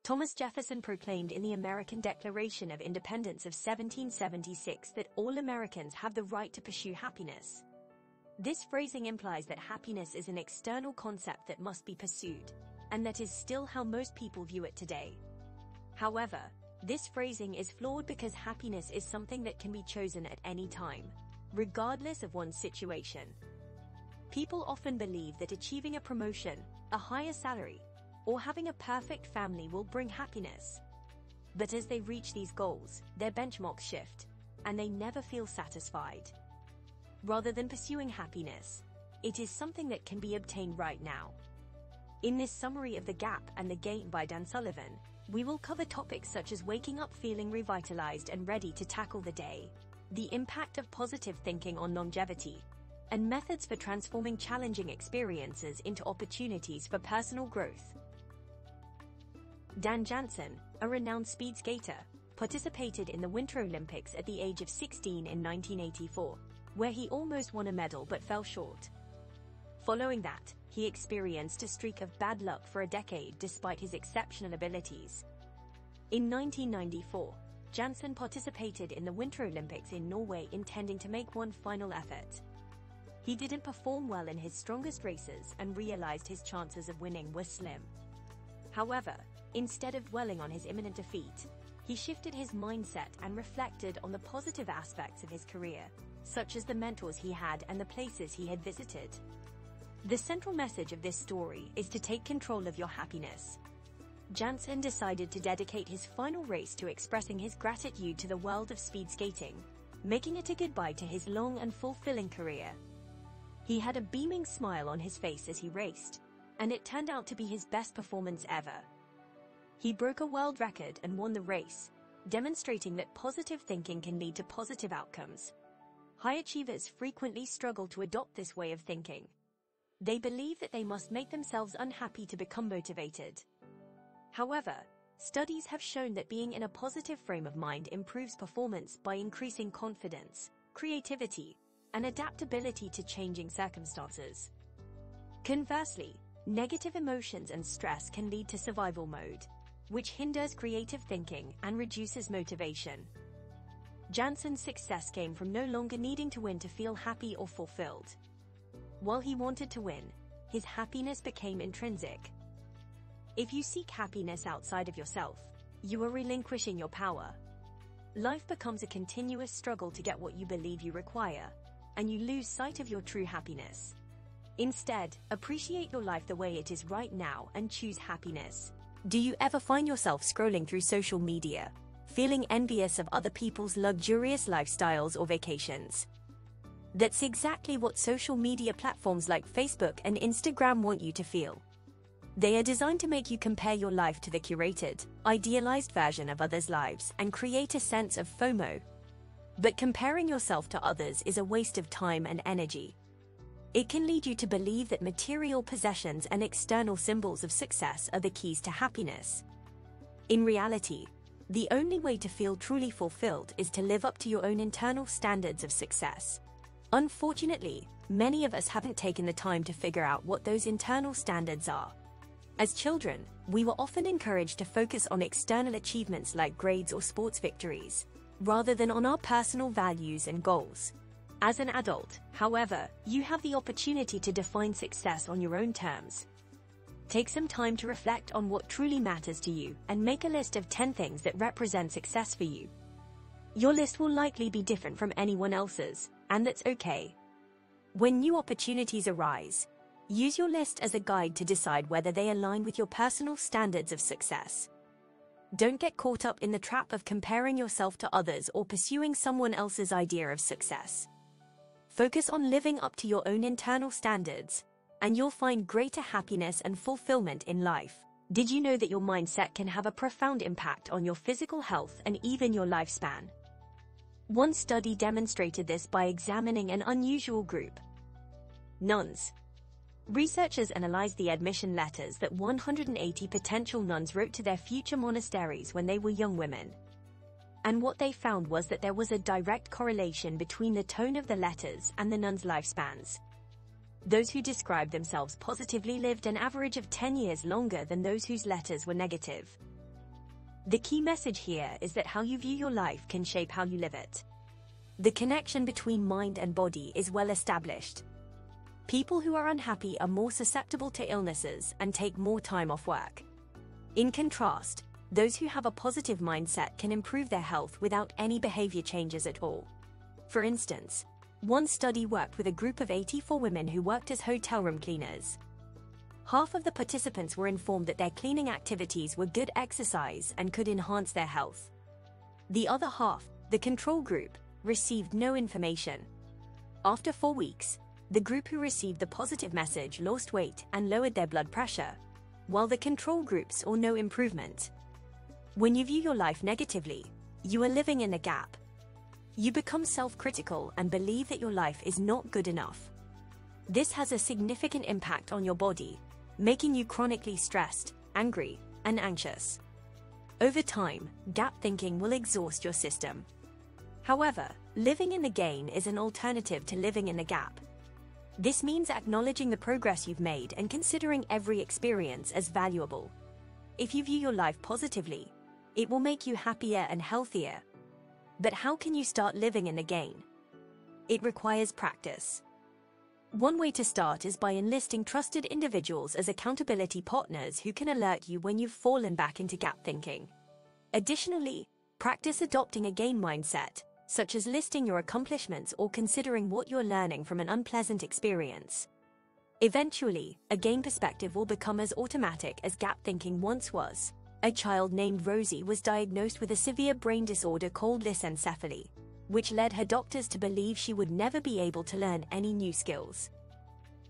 Thomas Jefferson proclaimed in the American Declaration of Independence of 1776 that all Americans have the right to pursue happiness. This phrasing implies that happiness is an external concept that must be pursued, and that is still how most people view it today. However, this phrasing is flawed because happiness is something that can be chosen at any time, regardless of one's situation. People often believe that achieving a promotion, a higher salary, or having a perfect family will bring happiness. But as they reach these goals, their benchmarks shift, and they never feel satisfied. Rather than pursuing happiness, it is something that can be obtained right now. In this summary of The Gap and the Game by Dan Sullivan, we will cover topics such as waking up feeling revitalized and ready to tackle the day, the impact of positive thinking on longevity, and methods for transforming challenging experiences into opportunities for personal growth. Dan Jansen, a renowned speed skater, participated in the Winter Olympics at the age of 16 in 1984, where he almost won a medal but fell short. Following that, he experienced a streak of bad luck for a decade despite his exceptional abilities. In 1994, Jansen participated in the Winter Olympics in Norway intending to make one final effort. He didn't perform well in his strongest races and realized his chances of winning were slim. However, instead of dwelling on his imminent defeat, he shifted his mindset and reflected on the positive aspects of his career, such as the mentors he had and the places he had visited. The central message of this story is to take control of your happiness. Jansen decided to dedicate his final race to expressing his gratitude to the world of speed skating, making it a goodbye to his long and fulfilling career. He had a beaming smile on his face as he raced, and it turned out to be his best performance ever. He broke a world record and won the race, demonstrating that positive thinking can lead to positive outcomes. High achievers frequently struggle to adopt this way of thinking. They believe that they must make themselves unhappy to become motivated. However, studies have shown that being in a positive frame of mind improves performance by increasing confidence, creativity, and adaptability to changing circumstances. Conversely, negative emotions and stress can lead to survival mode, which hinders creative thinking and reduces motivation. Jansen's success came from no longer needing to win to feel happy or fulfilled. While he wanted to win, his happiness became intrinsic. If you seek happiness outside of yourself, you are relinquishing your power. Life becomes a continuous struggle to get what you believe you require, and you lose sight of your true happiness. Instead, appreciate your life the way it is right now and choose happiness. Do you ever find yourself scrolling through social media, feeling envious of other people's luxurious lifestyles or vacations? That's exactly what social media platforms like Facebook and Instagram want you to feel. They are designed to make you compare your life to the curated, idealized version of others' lives and create a sense of FOMO. But comparing yourself to others is a waste of time and energy. It can lead you to believe that material possessions and external symbols of success are the keys to happiness. In reality, the only way to feel truly fulfilled is to live up to your own internal standards of success. Unfortunately, many of us haven't taken the time to figure out what those internal standards are. As children, we were often encouraged to focus on external achievements like grades or sports victories, rather than on our personal values and goals. As an adult, however, you have the opportunity to define success on your own terms. Take some time to reflect on what truly matters to you and make a list of 10 things that represent success for you. Your list will likely be different from anyone else's, and that's okay. When new opportunities arise, use your list as a guide to decide whether they align with your personal standards of success. Don't get caught up in the trap of comparing yourself to others or pursuing someone else's idea of success. Focus on living up to your own internal standards, and you'll find greater happiness and fulfillment in life. Did you know that your mindset can have a profound impact on your physical health and even your lifespan? One study demonstrated this by examining an unusual group: nuns. Researchers analyzed the admission letters that 180 potential nuns wrote to their future monasteries when they were young women. And what they found was that there was a direct correlation between the tone of the letters and the nuns' lifespans. Those who described themselves positively lived an average of 10 years longer than those whose letters were negative. The key message here is that how you view your life can shape how you live it. The connection between mind and body is well established. People who are unhappy are more susceptible to illnesses and take more time off work. In contrast, those who have a positive mindset can improve their health without any behavior changes at all. For instance, one study worked with a group of 84 women who worked as hotel room cleaners. Half of the participants were informed that their cleaning activities were good exercise and could enhance their health. The other half, the control group, received no information. After 4 weeks, the group who received the positive message lost weight and lowered their blood pressure, while the control group saw no improvement. When you view your life negatively, you are living in a gap. You become self-critical and believe that your life is not good enough. This has a significant impact on your body, making you chronically stressed, angry, and anxious. Over time, gap thinking will exhaust your system. However, living in the gain is an alternative to living in the gap. This means acknowledging the progress you've made and considering every experience as valuable. If you view your life positively, it will make you happier and healthier. But how can you start living in the gain? It requires practice. One way to start is by enlisting trusted individuals as accountability partners who can alert you when you've fallen back into gap thinking. Additionally, practice adopting a gain mindset, such as listing your accomplishments or considering what you're learning from an unpleasant experience. Eventually, a gain perspective will become as automatic as gap thinking once was. A child named Rosie was diagnosed with a severe brain disorder called lissencephaly, which led her doctors to believe she would never be able to learn any new skills.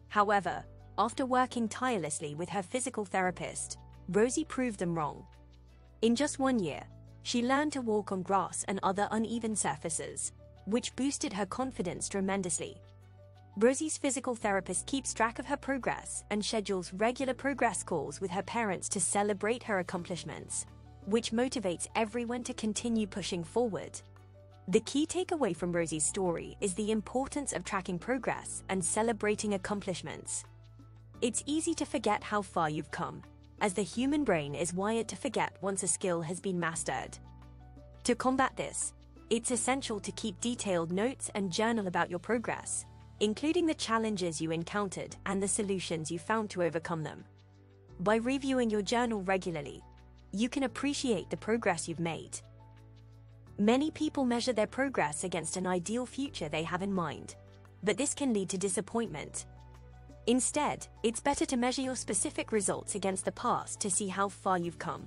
However, after working tirelessly with her physical therapist, Rosie proved them wrong. In just 1 year, she learned to walk on grass and other uneven surfaces, which boosted her confidence tremendously. Rosie's physical therapist keeps track of her progress and schedules regular progress calls with her parents to celebrate her accomplishments, which motivates everyone to continue pushing forward. The key takeaway from Rosie's story is the importance of tracking progress and celebrating accomplishments. It's easy to forget how far you've come, as the human brain is wired to forget once a skill has been mastered. To combat this, it's essential to keep detailed notes and journal about your progress, including the challenges you encountered and the solutions you found to overcome them. By reviewing your journal regularly, you can appreciate the progress you've made. Many people measure their progress against an ideal future they have in mind, but this can lead to disappointment. Instead, it's better to measure your specific results against the past to see how far you've come.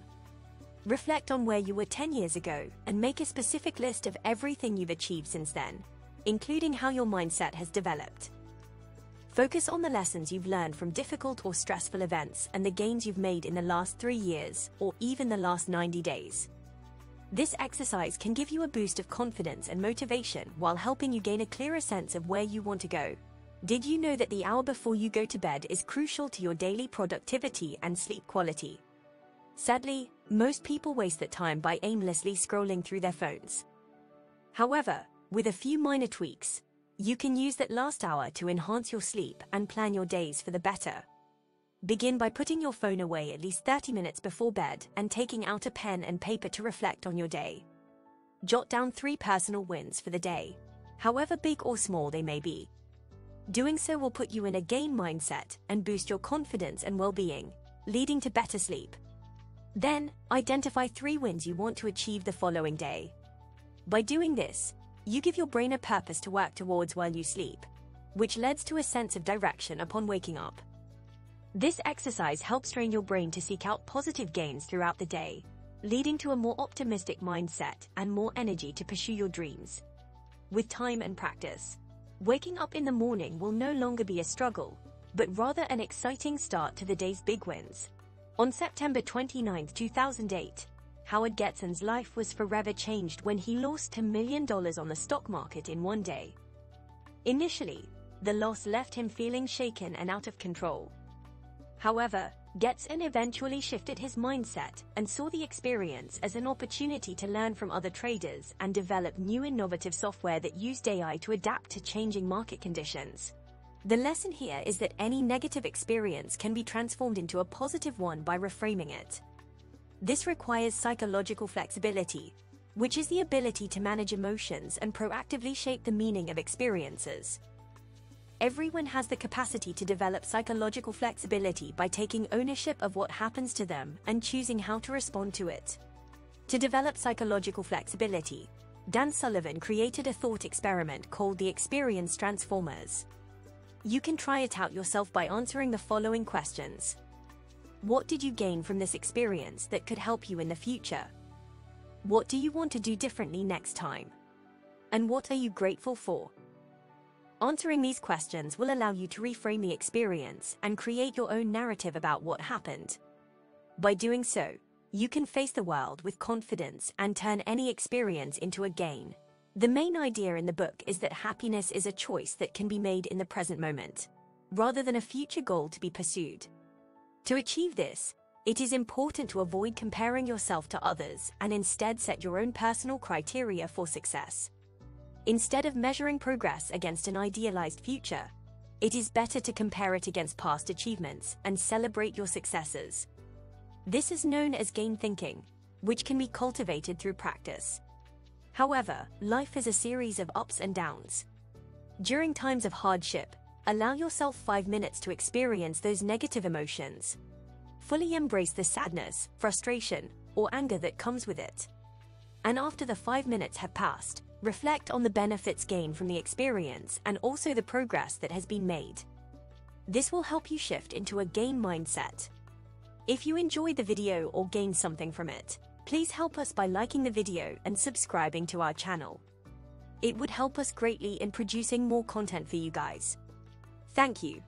Reflect on where you were 10 years ago and make a specific list of everything you've achieved since then, including how your mindset has developed. Focus on the lessons you've learned from difficult or stressful events and the gains you've made in the last 3 years or even the last 90 days. This exercise can give you a boost of confidence and motivation while helping you gain a clearer sense of where you want to go. Did you know that the hour before you go to bed is crucial to your daily productivity and sleep quality? Sadly, most people waste that time by aimlessly scrolling through their phones. However, with a few minor tweaks, you can use that last hour to enhance your sleep and plan your days for the better. Begin by putting your phone away at least 30 minutes before bed and taking out a pen and paper to reflect on your day. Jot down 3 personal wins for the day, however big or small they may be. Doing so will put you in a gain mindset and boost your confidence and well-being, leading to better sleep. Then, identify 3 wins you want to achieve the following day. By doing this, you give your brain a purpose to work towards while you sleep, which leads to a sense of direction upon waking up. This exercise helps train your brain to seek out positive gains throughout the day, leading to a more optimistic mindset and more energy to pursue your dreams. With time and practice, waking up in the morning will no longer be a struggle, but rather an exciting start to the day's big wins. On September 29, 2008, Howard Getson's life was forever changed when he lost $10 million on the stock market in one day. Initially, the loss left him feeling shaken and out of control. However, Getson eventually shifted his mindset and saw the experience as an opportunity to learn from other traders and develop new innovative software that used AI to adapt to changing market conditions. The lesson here is that any negative experience can be transformed into a positive one by reframing it. This requires psychological flexibility, which is the ability to manage emotions and proactively shape the meaning of experiences. Everyone has the capacity to develop psychological flexibility by taking ownership of what happens to them and choosing how to respond to it. To develop psychological flexibility, Sullivan created a thought experiment called the Experience Transformers. You can try it out yourself by answering the following questions. What did you gain from this experience that could help you in the future? What do you want to do differently next time? And what are you grateful for? Answering these questions will allow you to reframe the experience and create your own narrative about what happened. By doing so, you can face the world with confidence and turn any experience into a gain. The main idea in the book is that happiness is a choice that can be made in the present moment, rather than a future goal to be pursued. To achieve this, it is important to avoid comparing yourself to others and instead set your own personal criteria for success. Instead of measuring progress against an idealized future, it is better to compare it against past achievements and celebrate your successes. This is known as gain thinking, which can be cultivated through practice. However, life is a series of ups and downs. During times of hardship, allow yourself 5 minutes to experience those negative emotions. Fully embrace the sadness, frustration, or anger that comes with it. And after the 5 minutes have passed, reflect on the benefits gained from the experience and also the progress that has been made. This will help you shift into a gain mindset. If you enjoyed the video or gained something from it, please help us by liking the video and subscribing to our channel. It would help us greatly in producing more content for you guys. Thank you.